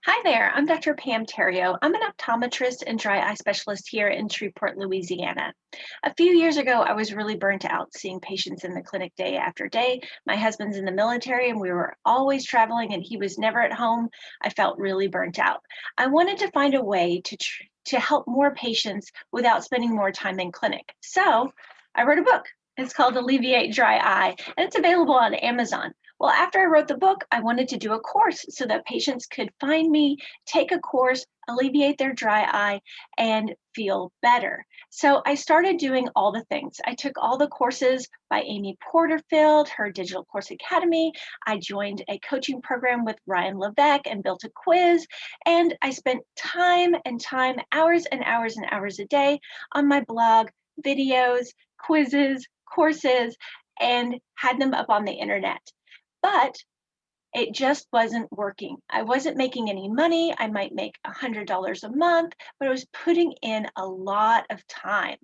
Hi there, I'm Dr. Pam Theriot. I'm an optometrist and dry eye specialist here in Shreveport, Louisiana. A few years ago, I was really burnt out seeing patients in the clinic day after day. My husband's in the military and we were always traveling and he was never at home. I felt really burnt out. I wanted to find a way to help more patients without spending more time in clinic. So I wrote a book. It's called Alleviate Dry Eye, and it's available on Amazon. Well, after I wrote the book, I wanted to do a course so that patients could find me, take a course, alleviate their dry eye, and feel better. So I started doing all the things. I took all the courses by Amy Porterfield, her Digital Course Academy. I joined a coaching program with Ryan Levesque and built a quiz. And I spent time and time, hours and hours and hours a day on my blog, videos, quizzes, courses, and had them up on the internet. But it just wasn't working. I wasn't making any money. I might make $100 a month, but I was putting in a lot of time.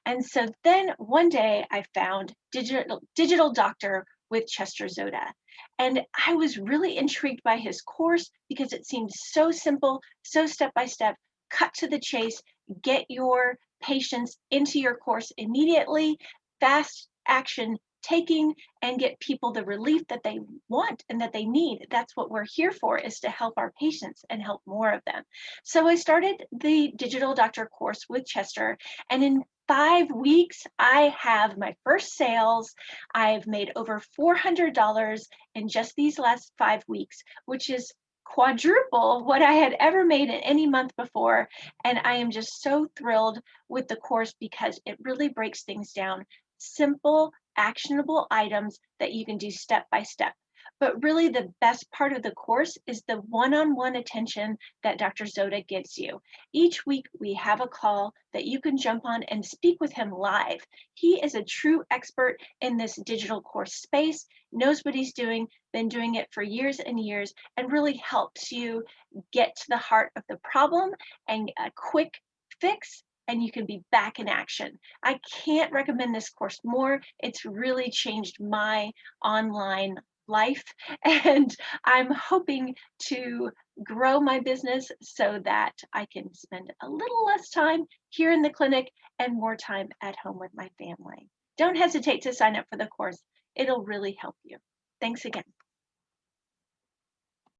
And so then one day I found Digital Doctor with Chester Zoda. And I was really intrigued by his course because it seemed so simple, so step by step, cut to the chase, get your patients into your course immediately, fast action taking, and get people the relief that they want and that they need. That's what we're here for, is to help our patients and help more of them. So I started the Digital Doctor course with Chester, and in 5 weeks, I have my first sales. I've made over $400 in just these last 5 weeks, which is quadruple what I had ever made in any month before. And I am just so thrilled with the course because it really breaks things down. Simple, actionable items that you can do step by step. But really, the best part of the course is the one-on-one attention that Dr. Zoda gives you. Each week, we have a call that you can jump on and speak with him live. He is a true expert in this digital course space, knows what he's doing, been doing it for years and years, and really helps you get to the heart of the problem and a quick fix, and you can be back in action. I can't recommend this course more. It's really changed my online life, and I'm hoping to grow my business so that I can spend a little less time here in the clinic and more time at home with my family. Don't hesitate to sign up for the course. It'll really help you. Thanks again.